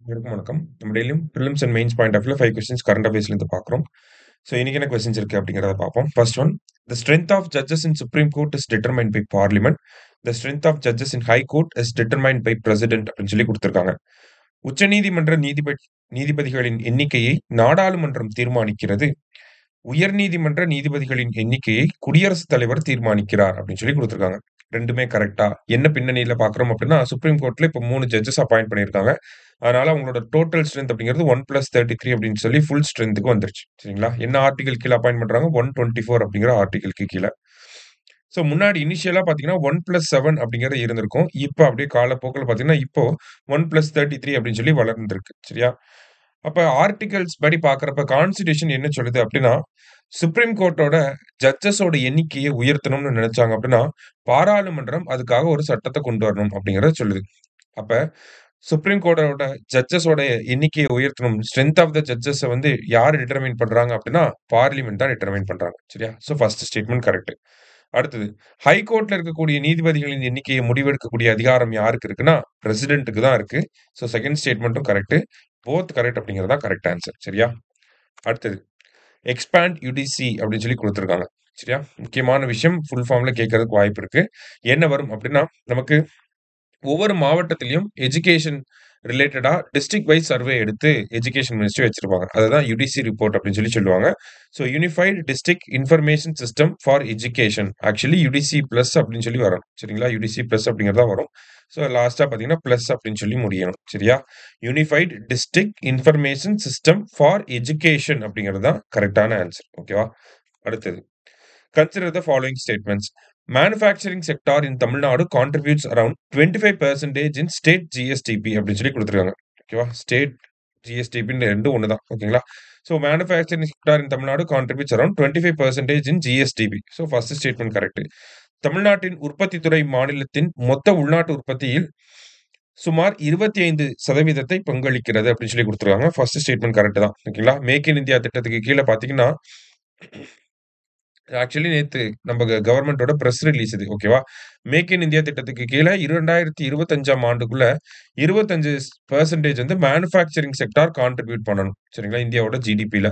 அனைவருக்கும் வணக்கம். நம்ம டெய்லியும் prelims and mains point of வியூல 5 கொஸ்டின்ஸ் கரண்ட் அஃபேர்ஸ்ல இருந்து பார்க்குறோம். ஸோ இன்னைக்கு என்ன கொஸ்டின்ஸ் இருக்கு அப்படிங்கிறத பார்ப்போம். First one, the strength of judges in supreme court is determined by parliament. The strength of judges in high court is determined by president அப்படின்னு சொல்லி கொடுத்திருக்காங்க. உச்சநீதிமன்ற நீதிபதிகளின் எண்ணிக்கையை நாடாளுமன்றம் தீர்மானிக்கிறது. உயர்நீதிமன்ற நீதிபதிகளின் எண்ணிக்கையை குடியரசுத் தலைவர் தீர்மானிக்கிறார் அப்படின்னு சொல்லி கொடுத்திருக்காங்க. ரெண்டுமே கரெக்டா? என்ன பின்னணியில பார்க்குறோம் அப்படின்னா, சுப்ரீம் கோர்ட்ல இப்போ 3 ஜட்ஜஸ் அப்பாயிண்ட் பண்ணியிருக்காங்க. அதனால அவங்களோட டோட்டல் ஸ்ட்ரென்த் அப்படிங்கிறது 1+33 அப்படின்னு சொல்லி ஃபுல் ஸ்ட்ரென்த்துக்கு வந்துருச்சு. சரிங்களா? என்ன ஆர்டிகல் கீழ அப்பாயிண்ட் பண்றாங்க? 124 அப்படிங்கிற ஆர்டிகலுக்கு கீழ. ஸோ முன்னாடி இனிஷியலா பார்த்தீங்கன்னா 1+7 அப்படிங்கிறது இருந்திருக்கும். இப்போ அப்படியே காலப்போக்குல பார்த்தீங்கன்னா, இப்போ 1+33 அப்படின்னு சொல்லி வளர்ந்திருக்கு. சரியா? அப்ப ஆர்டிகல்ஸ் படி பார்க்குறப்ப கான்ஸ்டிடியூஷன் என்ன சொல்லுது அப்படின்னா, சுப்ரீம் கோர்ட்டோட ஜட்ஜஸோட எண்ணிக்கையை உயர்த்தணும்னு நினைச்சாங்க அப்படின்னா, பாராளுமன்றம் அதுக்காக ஒரு சட்டத்த கொண்டு வரணும் அப்படிங்கிறத சொல்லுது. அப்ப சுப்ரீம் கோர்ட்டோட ஜட்ஜஸோட எண்ணிக்கையை உயர்த்தணும். ஸ்ட்ரென்த் ஆஃப் த ஜட்ஜஸ வந்து யாரு டிட்டர்மைன் பண்றாங்க அப்படின்னா, பார்லிமென்ட் தான் டிட்டர்மைன் பண்றாங்க. சரியா? So first statement correct. அடுத்தது, ஹை கோர்ட்ல இருக்கக்கூடிய நீதிபதிகளின் எண்ணிக்கையை முடிவெடுக்கக்கூடிய அதிகாரம் யாருக்கு இருக்குன்னா, பிரசிடென்ட்க்கு தான் இருக்கு. ஸோ செகண்ட் ஸ்டேட்மென்ட்டும் கரெக்ட். போத் கரெக்ட் அப்படிங்கிறது தான் கரெக்ட் ஆன்சர். சரியா? அடுத்தது, எக்ஸ்பாண்ட் யுடிசி அப்படின்னு சொல்லி கொடுத்திருக்காங்க. சரியா? முக்கியமான விஷயம் ஃபுல் ஃபார்ம்ல கேட்கறதுக்கு வாய்ப்பு இருக்கு. என்ன வரும் அப்படின்னா, நமக்கு ஒவ்வொரு மாவட்டத்திலயும் எஜுகேஷன் ரிலேட்டடா டிஸ்ட்ரிக்ட் வைஸ் சர்வே எடுத்து எஜுகேஷன் மினிஸ்ட்ரி வச்சிருப்பாங்க. அதுதான் யுடிசி ரிப்போர்ட் அப்படின்னு சொல்லி சொல்லுவாங்க. So unified district information system for education. Actually UDISE plus அப்படின்னு சொல்லி வரும். சரிங்களா? யுடிசி பிளஸ் அப்படிங்கிறது தான் வரும். ஸோ லாஸ்டா பார்த்தீங்கன்னா பிளஸ் அப்படின்னு சொல்லி முடியணும். சரியா? Unified district information system for education அப்படிங்கிறது தான் கரெக்டான ஆன்சர். ஓகேவா? அடுத்தது, consider the following statements. Manufacturing sector in Tamil Nadu contributes around 25% in state GSDP அப்படின்னு சொல்லி கொடுத்துருக்காங்க. ஓகேவா? ஸ்டேட் ஜிஎஸ்டிபின்னு ரெண்டும் ஒன்று தான். ஓகேங்களா? ஸோ மேனுஃபேக்சரிங் செக்டார் இன் தமிழ்நாடு கான்ட்ரிபியூட்ஸ் அரவுண்ட் 25% இன் GSDP. So first statement correct. தமிழ்நாட்டின் உற்பத்தி துறை மாநிலத்தின் மொத்த உள்நாட்டு உற்பத்தியில் சுமார் 25% பங்களிக்கிறது அப்படின்னு சொல்லி கொடுத்துருக்காங்க. ஃபர்ஸ்ட் ஸ்டேட்மெண்ட் கரெக்ட் தான். ஓகேங்களா? மேக் இன் இந்தியா திட்டத்துக்கு கீழே பார்த்தீங்கன்னா, ஆக்சுவலி நேத்து நம்ம கவர்மெண்டோட பிரஸ் ரிலீஸ் இது. ஓகேவா? மேக் இன் இந்தியா திட்டத்துக்கு கீழ 2025ஆம் ஆண்டுக்குள்ள 25% வந்து மேனுஃபேக்சரிங் செக்டார் கான்ட்ரிபியூட் பண்ணணும். சரிங்களா? இந்தியாவோட ஜிடிபில.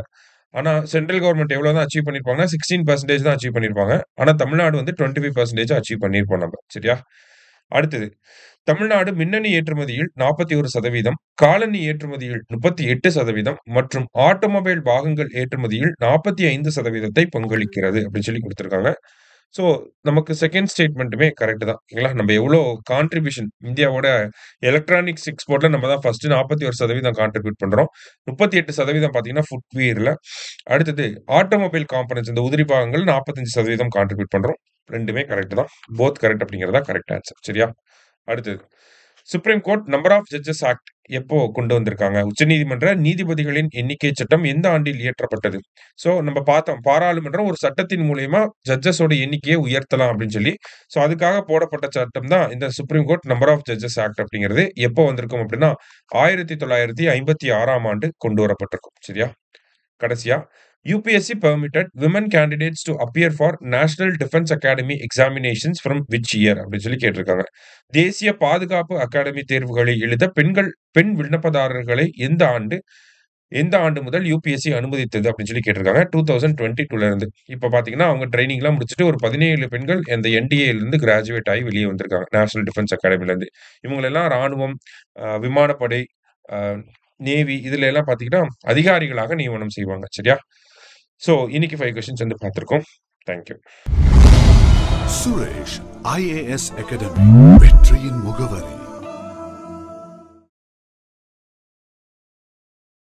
ஆனா சென்ட்ரல் கவர்ன்மெண்ட் எவ்வளவு தான் அச்சீவ் பண்ணியிருப்பாங்கன்னா, 16% தான் அச்சீவ் பண்ணியிருப்பாங்க. ஆனா தமிழ்நாடு வந்து 25% அச்சீவ் பண்ணியிருப்போம் நம்ம. சரியா? அடுத்தது, தமிழ்நாடு மின்னணு ஏற்றுமதியில் 41%, காலணி ஏற்றுமதியில் 38% மற்றும் ஆட்டோமொபைல் பாகங்கள் ஏற்றுமதியில் 45% பங்களிக்கிறது அப்படின்னு சொல்லி கொடுத்திருக்காங்க. ஸோ நமக்கு செகண்ட் ஸ்டேட்மெண்ட்டுமே கரெக்ட் தான். ஓகேங்களா? நம்ம எவ்வளோ கான்ட்ரிபியூஷன் இந்தியாவோட எலக்ட்ரானிக்ஸ் எக்ஸ்போர்ட்ல நம்ம தான் ஃபர்ஸ்ட் 41% கான்ட்ரிபியூட் பண்றோம். 38% பார்த்தீங்கன்னா ஃபுட்வியர்ல. அடுத்தது, ஆட்டோமொபைல் காம்பனன்ட்ஸ் இந்த உதிரி பாகங்கள் 45% கான்ட்ரிபியூட் பண்றோம். ரெண்டுமே கரெக்ட் தான். போத் கரெக்ட் அப்படிங்கிறதா கரெக்ட் ஆன்சர். சரியா? அடுத்தது, supreme court number of judges act எப்போ கொண்டு வந்திருக்காங்க? உச்சநீதிமன்ற நீதிபதிகளின் எண்ணிக்கை சட்டம் எந்த ஆண்டில் இயற்றப்பட்டது? சோ நம்ம பார்த்தோம், பாராளுமன்றம் ஒரு சட்டத்தின் மூலியமா ஜட்ஜஸோட எண்ணிக்கையை உயர்த்தலாம் அப்படின்னு சொல்லி. சோ அதுக்காக போடப்பட்ட சட்டம் தான் இந்த supreme court number of judges act அப்படிங்கிறது. எப்போ வந்திருக்கும் அப்படின்னா 1956ஆம் ஆண்டு கொண்டு வரப்பட்டிருக்கும். சரியா? கடைசியா, UPSC permitted women candidates to appear for National Defense Academy examinations from which year அப்படின்னு சொல்லி கேட்டிருக்காங்க. தேசிய பாதுகாப்பு அகாடமி தேர்வுகளை எழுத பெண் விண்ணப்பதாரர்களை எந்த ஆண்டு முதல் UPSC அனுமதித்தது அப்படின்னு சொல்லி கேட்டிருக்காங்க. 2022ல இருந்து. இப்ப பாத்தீங்கன்னா அவங்க ட்ரைனிங்லாம் முடிச்சுட்டு ஒரு 17 பெண்கள் இந்த NDAல இருந்து கிராஜுவேட் ஆகி வெளியே வந்திருக்காங்க. நேஷனல் டிஃபென்ஸ் அகாடமில இருந்து. இவங்களெல்லாம் ராணுவம், விமானப்படை, நேவி இதுல எல்லாம் பாத்தீங்கன்னா அதிகாரிகளாக நியமனம் செய்வாங்க. சரியா? சோ இன்னைக்கு 5 கொஸ்டின்ஸ் வந்து பார்த்திருக்கோம். Thank you. Suresh IAS academy, வெற்றியின் முகவரி.